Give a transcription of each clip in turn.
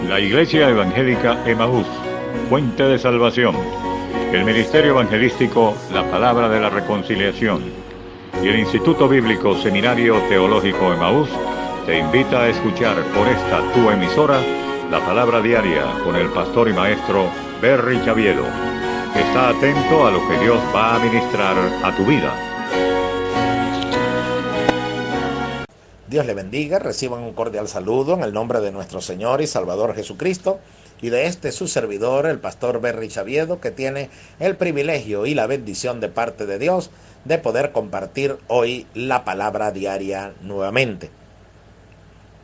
La Iglesia Evangélica Emaús, Fuente de Salvación. El Ministerio Evangelístico La Palabra de la Reconciliación. Y el Instituto Bíblico Seminario Teológico Emaús te invita a escuchar por esta tu emisora la Palabra Diaria con el pastor y maestro Berry Chaviedo. Está atento a lo que Dios va a ministrar a tu vida. Dios le bendiga, reciban un cordial saludo en el nombre de nuestro Señor y Salvador Jesucristo y de su servidor, el pastor Berry Chaviedo, que tiene el privilegio y la bendición de parte de Dios de poder compartir hoy la palabra diaria nuevamente.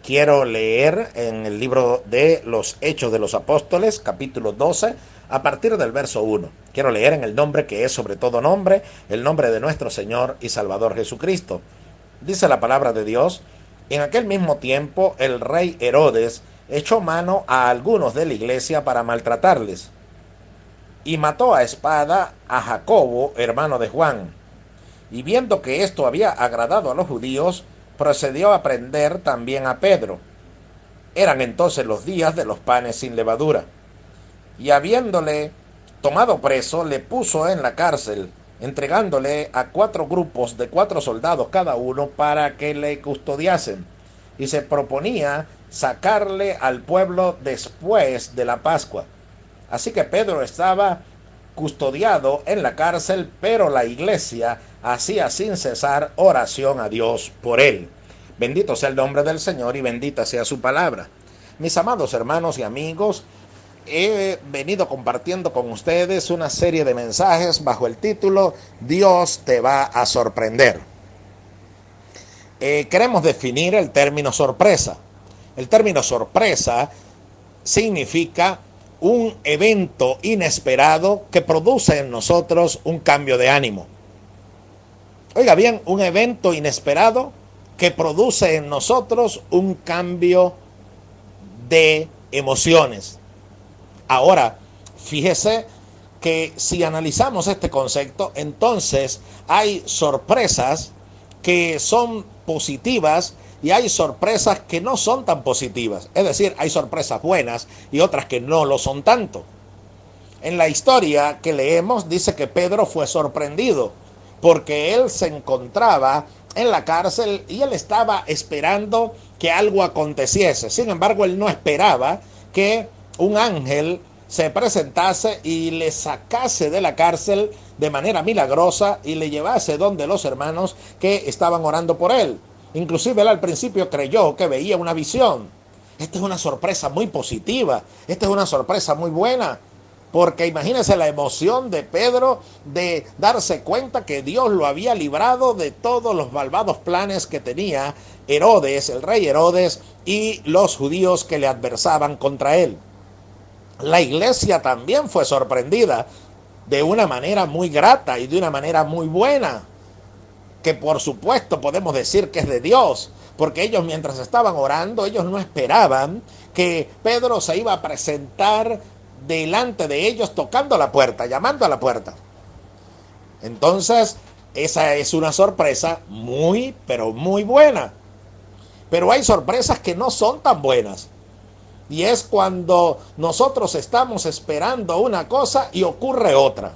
Quiero leer en el libro de los Hechos de los Apóstoles, capítulo 12, a partir del verso 1. Quiero leer en el nombre que es sobre todo nombre, el nombre de nuestro Señor y Salvador Jesucristo. Dice la palabra de Dios: en aquel mismo tiempo el rey Herodes echó mano a algunos de la iglesia para maltratarles, y mató a espada a Jacobo, hermano de Juan. Y viendo que esto había agradado a los judíos, procedió a prender también a Pedro. Eran entonces los días de los panes sin levadura. Y habiéndole tomado preso, le puso en la cárcel, entregándole a 4 grupos de 4 soldados cada uno para que le custodiasen, y se proponía sacarle al pueblo después de la Pascua. Así que Pedro estaba custodiado en la cárcel, pero la iglesia hacía sin cesar oración a Dios por él. Bendito sea el nombre del Señor y bendita sea su palabra. Mis amados hermanos y amigos, he venido compartiendo con ustedes una serie de mensajes bajo el título Dios te va a sorprender. Queremos definir el término sorpresa. El término sorpresa significa un evento inesperado que produce en nosotros un cambio de ánimo. Oiga bien, un evento inesperado que produce en nosotros un cambio de emociones. Ahora, fíjese que si analizamos este concepto, entonces hay sorpresas que son positivas y hay sorpresas que no son tan positivas. Es decir, hay sorpresas buenas y otras que no lo son tanto. En la historia que leemos dice que Pedro fue sorprendido porque él se encontraba en la cárcel y él estaba esperando que algo aconteciese. Sin embargo, él no esperaba que un ángel se presentase y le sacase de la cárcel de manera milagrosa y le llevase donde los hermanos que estaban orando por él. Inclusive él al principio creyó que veía una visión. Esta es una sorpresa muy positiva, esta es una sorpresa muy buena, porque imagínense la emoción de Pedro de darse cuenta que Dios lo había librado de todos los malvados planes que tenía Herodes, el rey Herodes, y los judíos que le adversaban contra él. La iglesia también fue sorprendida de una manera muy grata y de una manera muy buena, que por supuesto podemos decir que es de Dios, porque ellos mientras estaban orando, ellos no esperaban que Pedro se iba a presentar delante de ellos tocando la puerta, llamando a la puerta. Entonces, esa es una sorpresa muy, pero muy buena. Pero hay sorpresas que no son tan buenas. Y es cuando nosotros estamos esperando una cosa y ocurre otra.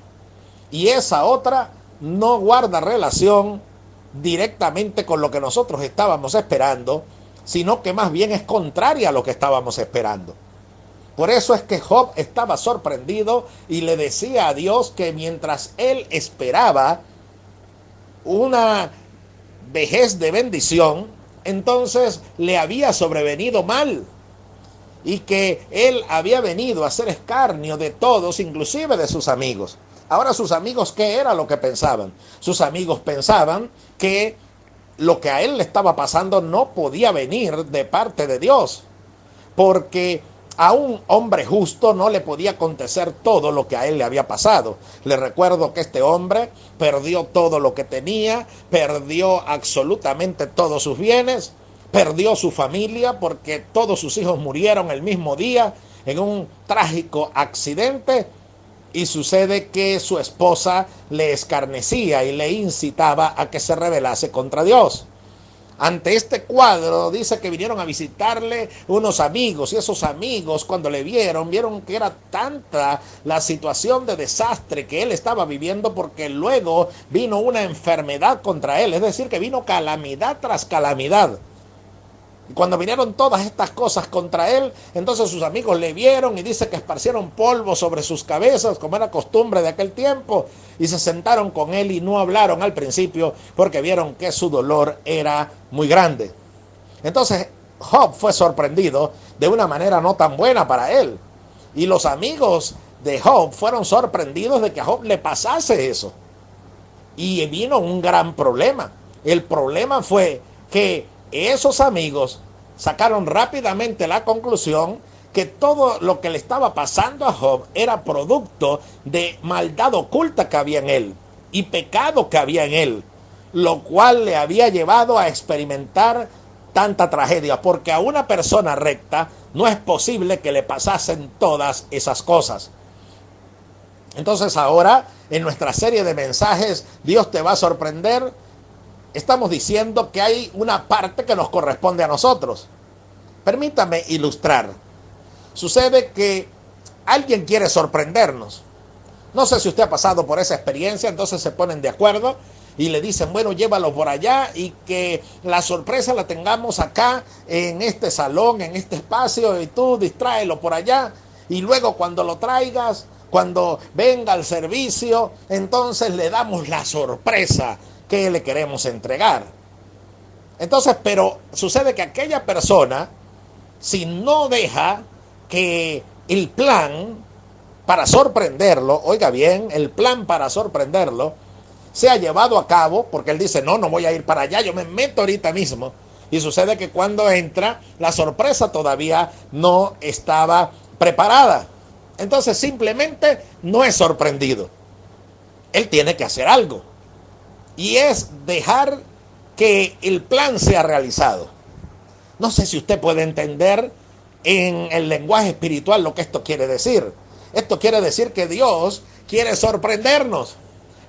Y esa otra no guarda relación directamente con lo que nosotros estábamos esperando, sino que más bien es contraria a lo que estábamos esperando. Por eso es que Job estaba sorprendido y le decía a Dios que mientras él esperaba una vejez de bendición, entonces le había sobrevenido mal. Y que él había venido a hacer escarnio de todos, inclusive de sus amigos. Ahora, sus amigos, ¿qué era lo que pensaban? Sus amigos pensaban que lo que a él le estaba pasando no podía venir de parte de Dios, porque a un hombre justo no le podía acontecer todo lo que a él le había pasado. Le recuerdo que este hombre perdió todo lo que tenía, perdió absolutamente todos sus bienes, perdió su familia porque todos sus hijos murieron el mismo día en un trágico accidente, y sucede que su esposa le escarnecía y le incitaba a que se rebelase contra Dios. Ante este cuadro dice que vinieron a visitarle unos amigos, y esos amigos cuando le vieron que era tanta la situación de desastre que él estaba viviendo, porque luego vino una enfermedad contra él, es decir, que vino calamidad tras calamidad. Y cuando vinieron todas estas cosas contra él, entonces sus amigos le vieron y dice que esparcieron polvo sobre sus cabezas, como era costumbre de aquel tiempo, y se sentaron con él y no hablaron al principio porque vieron que su dolor era muy grande. Entonces Job fue sorprendido de una manera no tan buena para él. Y los amigos de Job fueron sorprendidos de que a Job le pasase eso. Y vino un gran problema. El problema fue que esos amigos sacaron rápidamente la conclusión que todo lo que le estaba pasando a Job era producto de maldad oculta que había en él y pecado que había en él, lo cual le había llevado a experimentar tanta tragedia, porque a una persona recta no es posible que le pasasen todas esas cosas. Entonces ahora, en nuestra serie de mensajes, Dios te va a sorprender, estamos diciendo que hay una parte que nos corresponde a nosotros. Permítame ilustrar. Sucede que alguien quiere sorprendernos. No sé si usted ha pasado por esa experiencia, entonces se ponen de acuerdo y le dicen, bueno, llévalo por allá y que la sorpresa la tengamos acá, en este salón, en este espacio, y tú distráelo por allá. Y luego cuando lo traigas, cuando venga al servicio, entonces le damos la sorpresa que le queremos entregar. Entonces, pero sucede que aquella persona, si no deja que el plan para sorprenderlo, oiga bien, el plan para sorprenderlo sea llevado a cabo, porque él dice, no voy a ir para allá, yo me meto ahorita mismo. Y sucede que cuando entra, la sorpresa todavía no estaba preparada. Entonces simplemente no es sorprendido. Él tiene que hacer algo. Y es dejar que el plan sea realizado. No sé si usted puede entender en el lenguaje espiritual lo que esto quiere decir. Esto quiere decir que Dios quiere sorprendernos.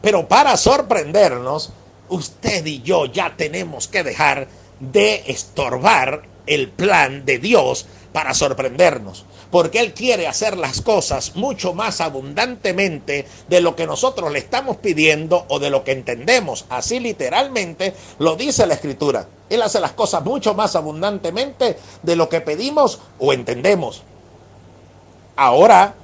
Pero para sorprendernos, usted y yo ya tenemos que dejar de estorbar el plan de Dios para sorprendernos. Porque Él quiere hacer las cosas mucho más abundantemente de lo que nosotros le estamos pidiendo o de lo que entendemos. Así literalmente lo dice la Escritura. Él hace las cosas mucho más abundantemente de lo que pedimos o entendemos. Ahora,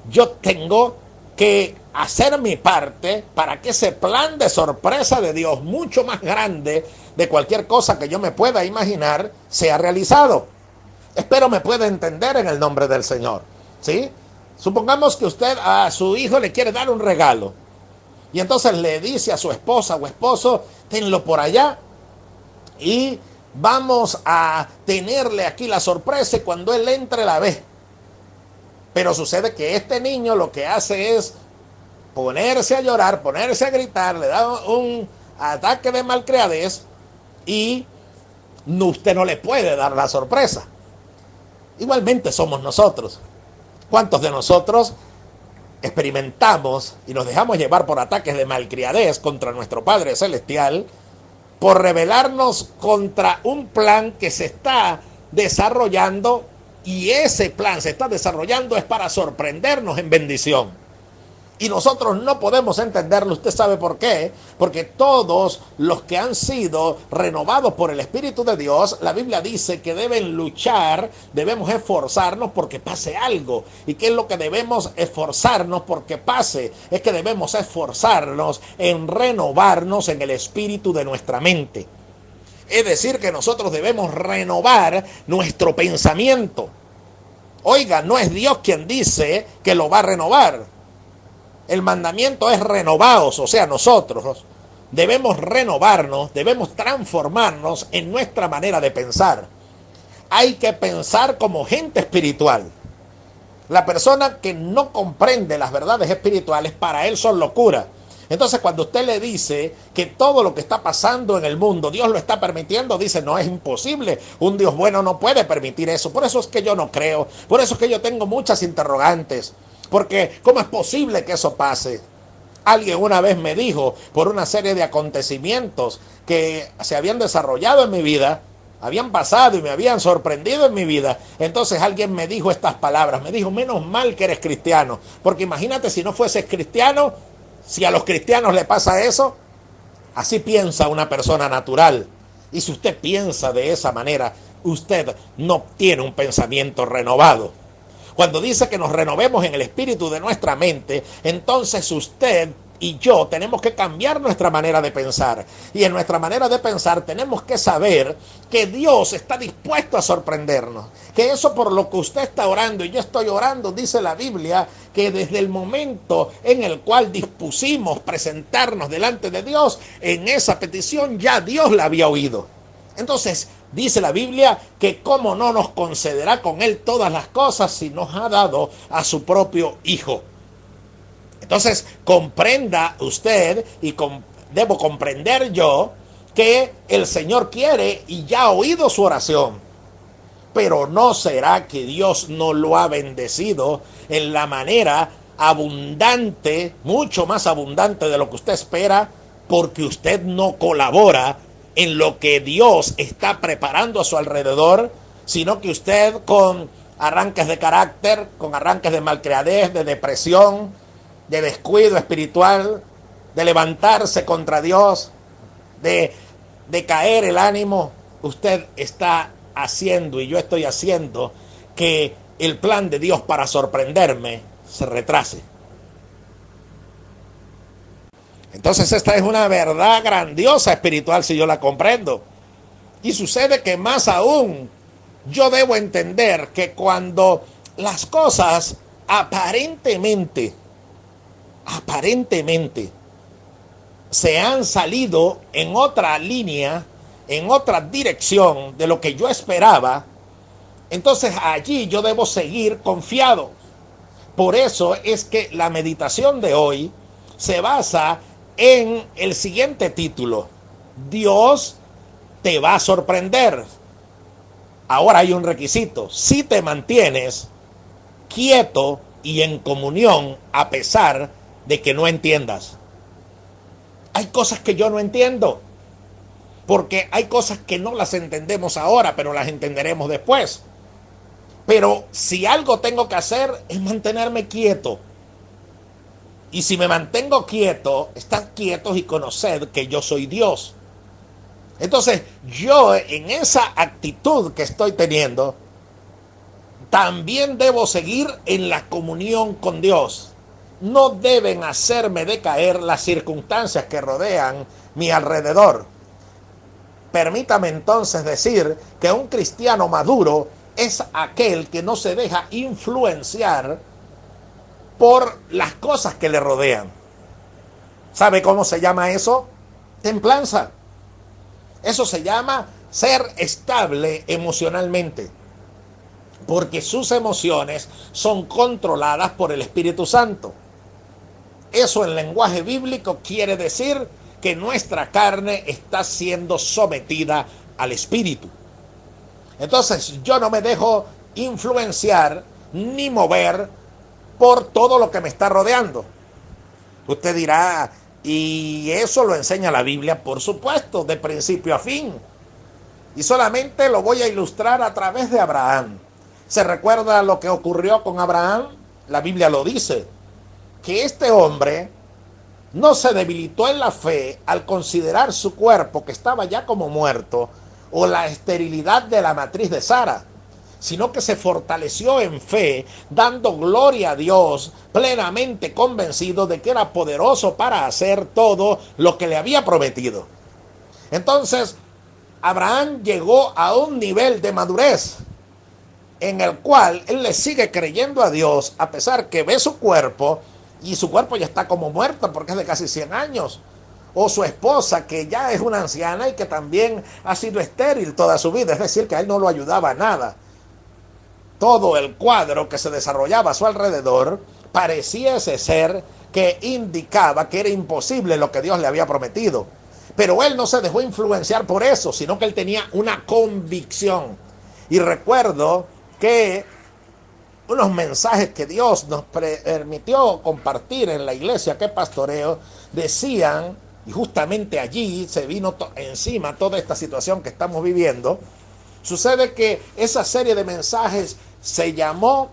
yo tengo que hacer mi parte para que ese plan de sorpresa de Dios, mucho más grande de cualquier cosa que yo me pueda imaginar, sea realizado. Espero me pueda entender en el nombre del Señor, ¿sí? Supongamos que usted a su hijo le quiere dar un regalo y entonces le dice a su esposa o esposo, tenlo por allá y vamos a tenerle aquí la sorpresa y cuando él entre la ve. Pero sucede que este niño lo que hace es ponerse a llorar, ponerse a gritar, le da un ataque de malcriadez y usted no le puede dar la sorpresa. Igualmente somos nosotros. ¿Cuántos de nosotros experimentamos y nos dejamos llevar por ataques de malcriadez contra nuestro Padre Celestial por rebelarnos contra un plan que se está desarrollando, y ese plan se está desarrollando es para sorprendernos en bendición? Y nosotros no podemos entenderlo. ¿Usted sabe por qué? Porque todos los que han sido renovados por el Espíritu de Dios, la Biblia dice que deben luchar, debemos esforzarnos porque pase algo. ¿Y qué es lo que debemos esforzarnos porque pase? Es que debemos esforzarnos en renovarnos en el espíritu de nuestra mente. Es decir, que nosotros debemos renovar nuestro pensamiento. Oiga, no es Dios quien dice que lo va a renovar. El mandamiento es renovaos, o sea, nosotros debemos renovarnos, debemos transformarnos en nuestra manera de pensar. Hay que pensar como gente espiritual. La persona que no comprende las verdades espirituales, para él son locura. Entonces, cuando usted le dice que todo lo que está pasando en el mundo, Dios lo está permitiendo, dice, no, es imposible. Un Dios bueno no puede permitir eso. Por eso es que yo no creo. Por eso es que yo tengo muchas interrogantes. Porque, ¿cómo es posible que eso pase? Alguien una vez me dijo, por una serie de acontecimientos que se habían desarrollado en mi vida, habían pasado y me habían sorprendido en mi vida. Entonces alguien me dijo estas palabras, me dijo, menos mal que eres cristiano, porque imagínate si no fueses cristiano, si a los cristianos le pasa eso. Así piensa una persona natural. Y si usted piensa de esa manera, usted no tiene un pensamiento renovado. Cuando dice que nos renovemos en el espíritu de nuestra mente, entonces usted y yo tenemos que cambiar nuestra manera de pensar. Y en nuestra manera de pensar tenemos que saber que Dios está dispuesto a sorprendernos. Que eso por lo que usted está orando y yo estoy orando, dice la Biblia, que desde el momento en el cual dispusimos presentarnos delante de Dios, en esa petición ya Dios la había oído. Entonces, dice la Biblia que cómo no nos concederá con Él todas las cosas si nos ha dado a su propio Hijo. Entonces, comprenda usted y debo comprender yo que el Señor quiere y ya ha oído su oración. Pero no será que Dios no lo ha bendecido en la manera abundante, mucho más abundante de lo que usted espera, porque usted no colabora en lo que Dios está preparando a su alrededor, sino que usted con arranques de carácter, con arranques de malcriadez, de depresión, de descuido espiritual, de levantarse contra Dios, de caer el ánimo, usted está haciendo y yo estoy haciendo que el plan de Dios para sorprenderme se retrase. Entonces esta es una verdad grandiosa espiritual si yo la comprendo. Y sucede que más aún yo debo entender que cuando las cosas aparentemente se han salido en otra línea, en otra dirección de lo que yo esperaba, entonces allí yo debo seguir confiado. Por eso es que la meditación de hoy se basa en el siguiente título: Dios te va a sorprender. Ahora hay un requisito: si te mantienes quieto y en comunión a pesar de que no entiendas. Hay cosas que yo no entiendo, porque hay cosas que no las entendemos ahora, pero las entenderemos después. Pero si algo tengo que hacer es mantenerme quieto. Y si me mantengo quieto, estad quietos y conoced que yo soy Dios. Entonces, yo en esa actitud que estoy teniendo, también debo seguir en la comunión con Dios. No deben hacerme decaer las circunstancias que rodean mi alrededor. Permítame entonces decir que un cristiano maduro es aquel que no se deja influenciar por las cosas que le rodean. ¿Sabe cómo se llama eso? Templanza. Eso se llama ser estable emocionalmente, porque sus emociones son controladas por el Espíritu Santo. Eso en lenguaje bíblico quiere decir que nuestra carne está siendo sometida al Espíritu. Entonces yo no me dejo influenciar ni mover por todo lo que me está rodeando. Usted dirá, ¿y eso lo enseña la Biblia? Por supuesto, de principio a fin. Y solamente lo voy a ilustrar a través de Abraham. ¿Se recuerda lo que ocurrió con Abraham? La Biblia lo dice, que este hombre no se debilitó en la fe al considerar su cuerpo que estaba ya como muerto o la esterilidad de la matriz de Sara, sino que se fortaleció en fe, dando gloria a Dios, plenamente convencido de que era poderoso para hacer todo lo que le había prometido. Entonces, Abraham llegó a un nivel de madurez en el cual él le sigue creyendo a Dios, a pesar que ve su cuerpo, y su cuerpo ya está como muerto porque es de casi 100 años. O su esposa, que ya es una anciana y que también ha sido estéril toda su vida, es decir, que a él no lo ayudaba nada. Todo el cuadro que se desarrollaba a su alrededor pareciese ser que indicaba que era imposible lo que Dios le había prometido. Pero él no se dejó influenciar por eso, sino que él tenía una convicción. Y recuerdo que unos mensajes que Dios nos permitió compartir en la iglesia que pastoreo, decían, y justamente allí se vino encima toda esta situación que estamos viviendo, sucede que esa serie de mensajes se llamó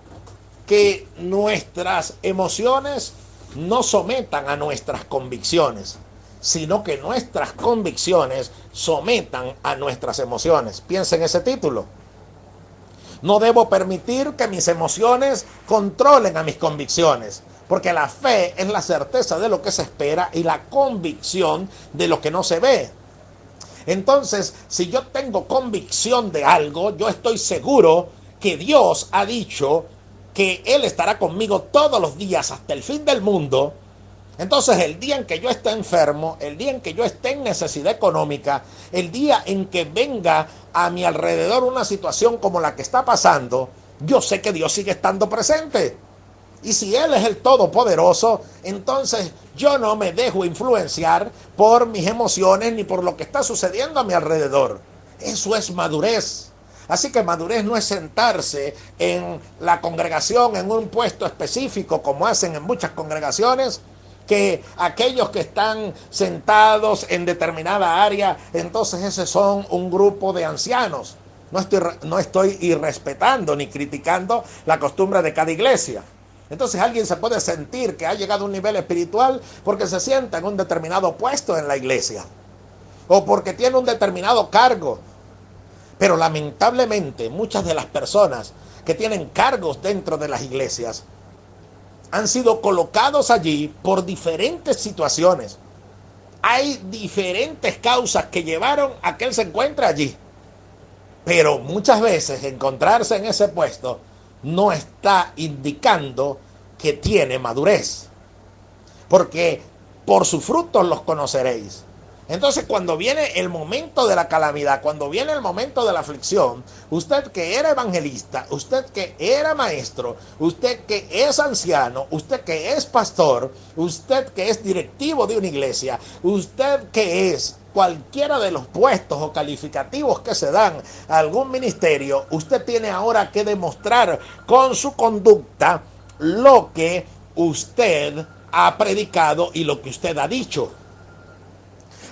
que nuestras emociones no sometan a nuestras convicciones, sino que nuestras convicciones sometan a nuestras emociones. Piensa en ese título. No debo permitir que mis emociones controlen a mis convicciones, porque la fe es la certeza de lo que se espera y la convicción de lo que no se ve. Entonces, si yo tengo convicción de algo, yo estoy seguro que Dios ha dicho que Él estará conmigo todos los días hasta el fin del mundo. Entonces, el día en que yo esté enfermo, el día en que yo esté en necesidad económica, el día en que venga a mi alrededor una situación como la que está pasando, yo sé que Dios sigue estando presente. Y si Él es el Todopoderoso, entonces yo no me dejo influenciar por mis emociones ni por lo que está sucediendo a mi alrededor. Eso es madurez. Así que madurez no es sentarse en la congregación en un puesto específico como hacen en muchas congregaciones, que aquellos que están sentados en determinada área, entonces esos son un grupo de ancianos. No estoy irrespetando ni criticando la costumbre de cada iglesia. Entonces alguien se puede sentir que ha llegado a un nivel espiritual porque se sienta en un determinado puesto en la iglesia o porque tiene un determinado cargo. Pero lamentablemente muchas de las personas que tienen cargos dentro de las iglesias han sido colocados allí por diferentes situaciones. Hay diferentes causas que llevaron a que él se encuentre allí. Pero muchas veces encontrarse en ese puesto no está indicando que tiene madurez. Porque por sus frutos los conoceréis. Entonces, cuando viene el momento de la calamidad, cuando viene el momento de la aflicción, usted que era evangelista, usted que era maestro, usted que es anciano, usted que es pastor, usted que es directivo de una iglesia, usted que es cualquiera de los puestos o calificativos que se dan a algún ministerio, usted tiene ahora que demostrar con su conducta lo que usted ha predicado y lo que usted ha dicho.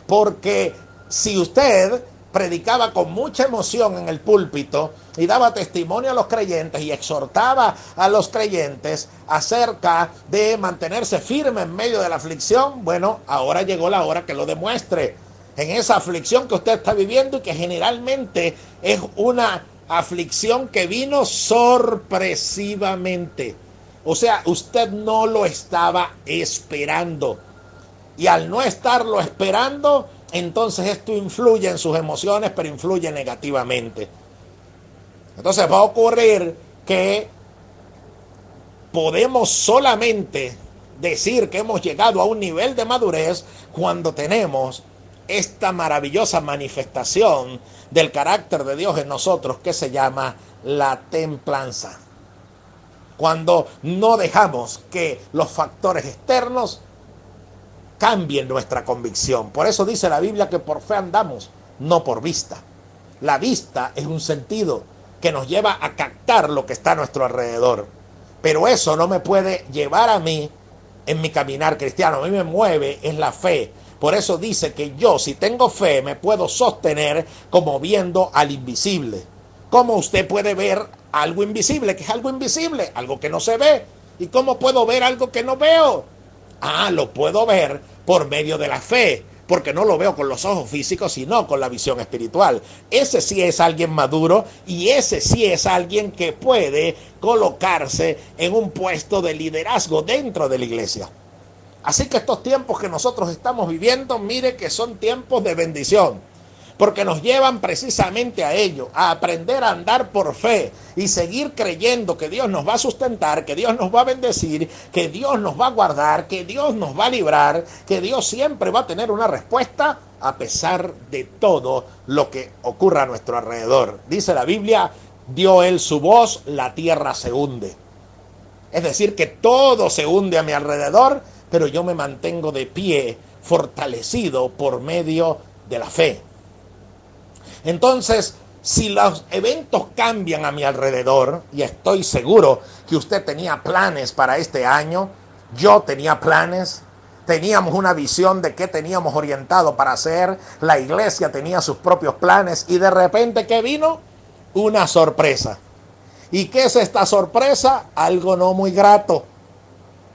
Porque si usted predicaba con mucha emoción en el púlpito y daba testimonio a los creyentes y exhortaba a los creyentes acerca de mantenerse firme en medio de la aflicción, bueno, ahora llegó la hora que lo demuestre en esa aflicción que usted está viviendo y que generalmente es una aflicción que vino sorpresivamente. O sea, usted no lo estaba esperando. Y al no estarlo esperando, entonces esto influye en sus emociones, pero influye negativamente. Entonces va a ocurrir que podemos solamente decir que hemos llegado a un nivel de madurez cuando tenemos esta maravillosa manifestación del carácter de Dios en nosotros que se llama la templanza. Cuando no dejamos que los factores externos cambien nuestra convicción. Por eso dice la Biblia que por fe andamos, no por vista. La vista es un sentido que nos lleva a captar lo que está a nuestro alrededor. Pero eso no me puede llevar a mí en mi caminar cristiano. A mí me mueve es la fe. Por eso dice que yo, si tengo fe, me puedo sostener como viendo al invisible. ¿Cómo usted puede ver algo invisible? ¿Qué es algo invisible? Algo que no se ve. ¿Y cómo puedo ver algo que no veo? Lo puedo ver por medio de la fe, porque no lo veo con los ojos físicos, sino con la visión espiritual. Ese sí es alguien maduro y ese sí es alguien que puede colocarse en un puesto de liderazgo dentro de la iglesia. Así que estos tiempos que nosotros estamos viviendo, mire que son tiempos de bendición, porque nos llevan precisamente a ello, a aprender a andar por fe y seguir creyendo que Dios nos va a sustentar, que Dios nos va a bendecir, que Dios nos va a guardar, que Dios nos va a librar, que Dios siempre va a tener una respuesta a pesar de todo lo que ocurra a nuestro alrededor. Dice la Biblia, dio Él su voz, la tierra se hunde. Es decir, que todo se hunde a mi alrededor, pero yo me mantengo de pie, fortalecido por medio de la fe. Entonces, Si los eventos cambian a mi alrededor, y estoy seguro que usted tenía planes para este año, yo tenía planes, teníamos una visión de qué teníamos orientado para hacer, la iglesia tenía sus propios planes, y de repente, ¿qué vino? Una sorpresa. ¿Y qué es esta sorpresa? Algo no muy grato.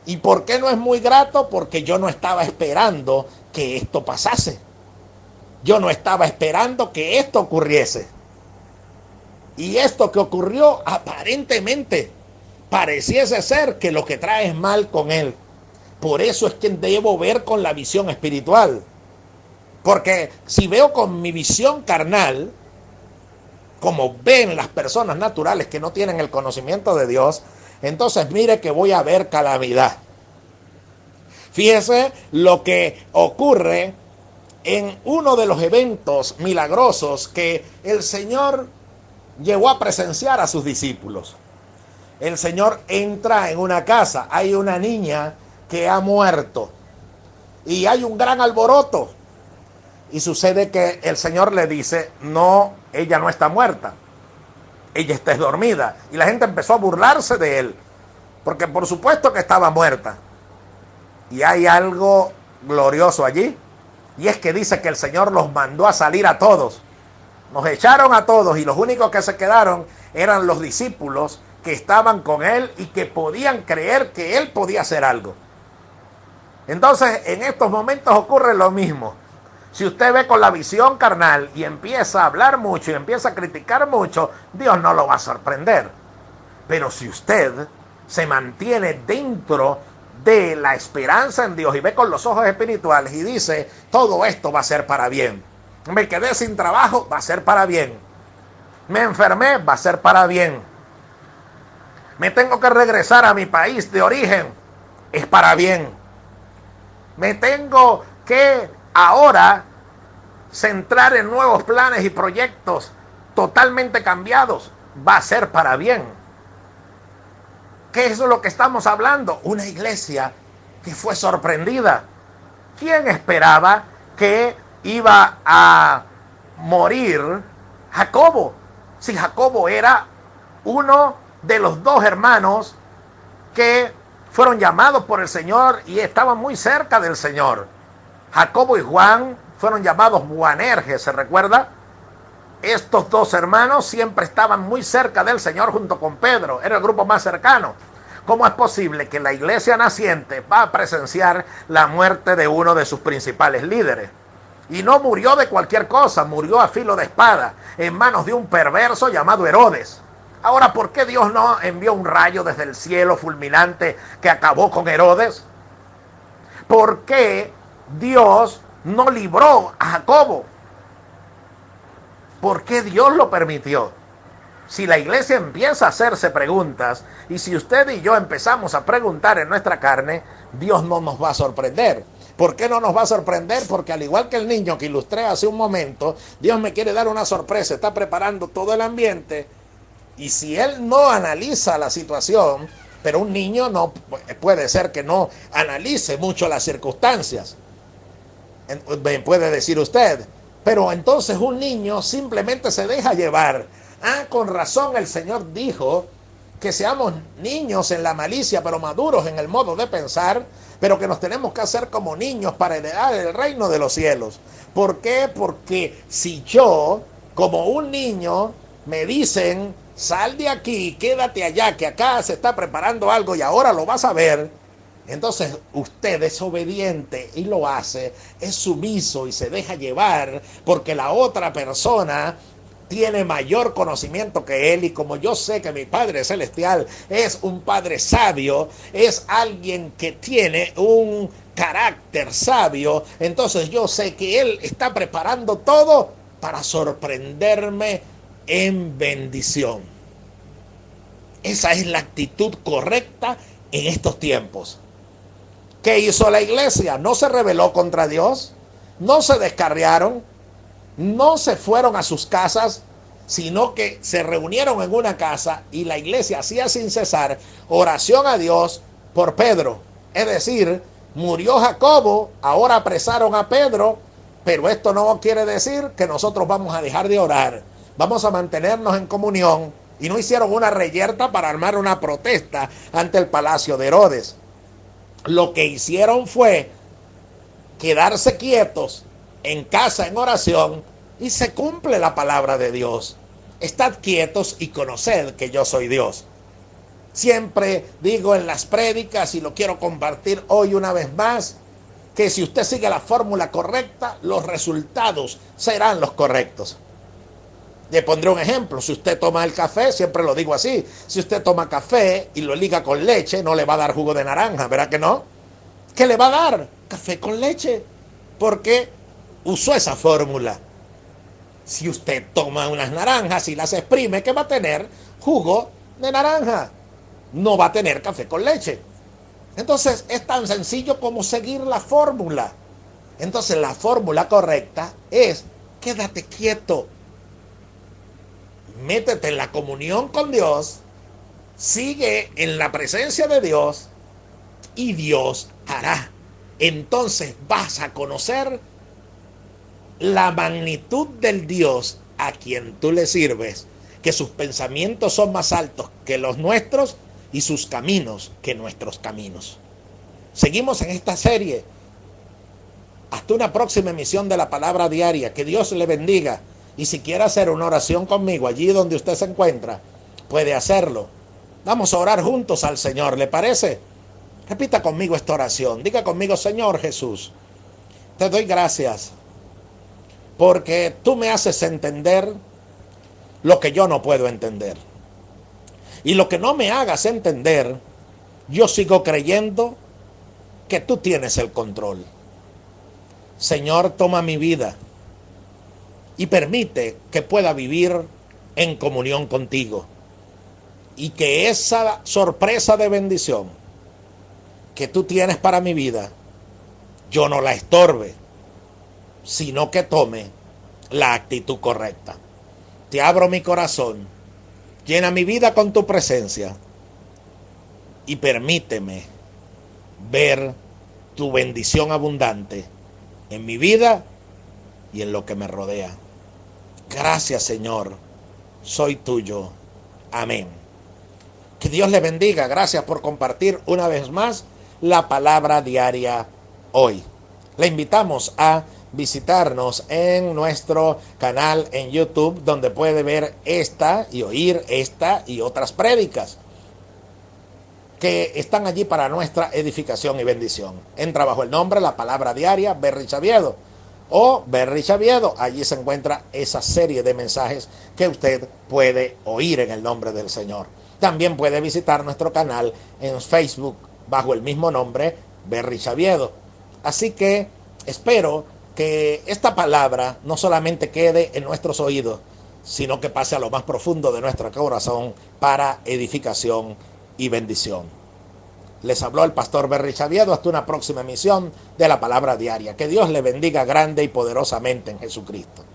¿Y por qué no es muy grato? Porque yo no estaba esperando que esto pasase. Yo no estaba esperando que esto ocurriese. Y esto que ocurrió aparentemente pareciese ser que lo que trae es mal con él. Por eso es que debo ver con la visión espiritual. Porque si veo con mi visión carnal, como ven las personas naturales que no tienen el conocimiento de Dios, entonces mire que voy a ver calamidad. Fíjese lo que ocurre en uno de los eventos milagrosos que el Señor llegó a presenciar a sus discípulos. El Señor entra en una casa, hay una niña que ha muerto y hay un gran alboroto. Y sucede que el Señor le dice, no, ella no está muerta, ella está dormida. Y la gente empezó a burlarse de él, porque por supuesto que estaba muerta. Y hay algo glorioso allí, y es que dice que el Señor los mandó a salir a todos. Nos echaron a todos y los únicos que se quedaron eran los discípulos que estaban con él y que podían creer que él podía hacer algo. Entonces, en estos momentos ocurre lo mismo. Si usted ve con la visión carnal y empieza a hablar mucho y empieza a criticar mucho, Dios no lo va a sorprender. Pero si usted se mantiene dentro de la esperanza en Dios y ve con los ojos espirituales y dice, todo esto va a ser para bien. Me quedé sin trabajo, va a ser para bien. Me enfermé, va a ser para bien. Me tengo que regresar a mi país de origen, es para bien. Me tengo que ahora centrar en nuevos planes y proyectos totalmente cambiados, va a ser para bien. ¿Qué es lo que estamos hablando? Una iglesia que fue sorprendida. ¿Quién esperaba que iba a morir Jacobo? Si Jacobo era uno de los dos hermanos que fueron llamados por el Señor y estaban muy cerca del Señor. Jacobo y Juan fueron llamados Boanerges, ¿se recuerda? Estos dos hermanos siempre estaban muy cerca del Señor junto con Pedro, era el grupo más cercano. ¿Cómo es posible que la iglesia naciente va a presenciar la muerte de uno de sus principales líderes? Y no murió de cualquier cosa, murió a filo de espada, en manos de un perverso llamado Herodes. Ahora, ¿por qué Dios no envió un rayo desde el cielo fulminante que acabó con Herodes? ¿Por qué Dios no libró a Jacobo? ¿Por qué Dios lo permitió? Si la iglesia empieza a hacerse preguntas, y si usted y yo empezamos a preguntar en nuestra carne, Dios no nos va a sorprender. ¿Por qué no nos va a sorprender? Porque al igual que el niño que ilustré hace un momento, Dios me quiere dar una sorpresa, está preparando todo el ambiente, y si él no analiza la situación, pero un niño no puede ser que no analice mucho las circunstancias, puede decir usted, pero entonces un niño simplemente se deja llevar. Ah, con razón el Señor dijo que seamos niños en la malicia, pero maduros en el modo de pensar, pero que nos tenemos que hacer como niños para heredar el reino de los cielos. ¿Por qué? Porque si yo, como un niño, me dicen, sal de aquí, quédate allá, que acá se está preparando algo y ahora lo vas a ver, entonces usted es obediente y lo hace, es sumiso y se deja llevar porque la otra persona tiene mayor conocimiento que él, y como yo sé que mi Padre Celestial es un Padre sabio, es alguien que tiene un carácter sabio, entonces yo sé que él está preparando todo para sorprenderme en bendición. Esa es la actitud correcta en estos tiempos. ¿Qué hizo la iglesia? No se rebeló contra Dios, no se descarriaron, no se fueron a sus casas, sino que se reunieron en una casa y la iglesia hacía sin cesar oración a Dios por Pedro. Es decir, murió Jacobo, ahora apresaron a Pedro, pero esto no quiere decir que nosotros vamos a dejar de orar. vamos a mantenernos en comunión, y no hicieron una reyerta para armar una protesta ante el palacio de Herodes. Lo que hicieron fue quedarse quietos en casa en oración, y se cumple la palabra de Dios. Estad quietos y conoced que yo soy Dios. Siempre digo en las prédicas, y lo quiero compartir hoy una vez más, que si usted sigue la fórmula correcta, los resultados serán los correctos. Le pondré un ejemplo. Si usted toma el café, siempre lo digo así, si usted toma café y lo liga con leche, no le va a dar jugo de naranja, ¿verdad que no? ¿Qué le va a dar? Café con leche, porque usó esa fórmula. Si usted toma unas naranjas y las exprime, ¿qué va a tener? Jugo de naranja. No va a tener café con leche. Entonces es tan sencillo como seguir la fórmula. Entonces la fórmula correcta es: quédate quieto, métete en la comunión con Dios, sigue en la presencia de Dios, y Dios hará. Entonces vas a conocer la magnitud del Dios a quien tú le sirves, que sus pensamientos son más altos que los nuestros y sus caminos que nuestros caminos. Seguimos en esta serie. Hasta una próxima emisión de la Palabra Diaria. Que Dios le bendiga. Y si quiere hacer una oración conmigo allí donde usted se encuentra, puede hacerlo. Vamos a orar juntos al Señor, ¿le parece? Repita conmigo esta oración. Diga conmigo: Señor Jesús, te doy gracias porque tú me haces entender lo que yo no puedo entender. Y lo que no me hagas entender, yo sigo creyendo que tú tienes el control. Señor, toma mi vida y permite que pueda vivir en comunión contigo. Y que esa sorpresa de bendición que tú tienes para mi vida, yo no la estorbe, sino que tome la actitud correcta. Te abro mi corazón, llena mi vida con tu presencia y permíteme ver tu bendición abundante en mi vida y en lo que me rodea. Gracias, Señor, soy tuyo. Amén. Que Dios le bendiga. Gracias por compartir una vez más la Palabra Diaria hoy. Le invitamos a visitarnos en nuestro canal en YouTube, donde puede ver esta y oír esta y otras prédicas que están allí para nuestra edificación y bendición. Entra bajo el nombre La Palabra Diaria Berry Chaviedo o Berry Chaviedo. Allí se encuentra esa serie de mensajes que usted puede oír en el nombre del Señor. También puede visitar nuestro canal en Facebook bajo el mismo nombre, Berry Chaviedo. Así que espero que esta palabra no solamente quede en nuestros oídos, sino que pase a lo más profundo de nuestro corazón para edificación y bendición. Les habló el pastor Berry Chaviedo. Hasta una próxima emisión de la Palabra Diaria. Que Dios le bendiga grande y poderosamente en Jesucristo.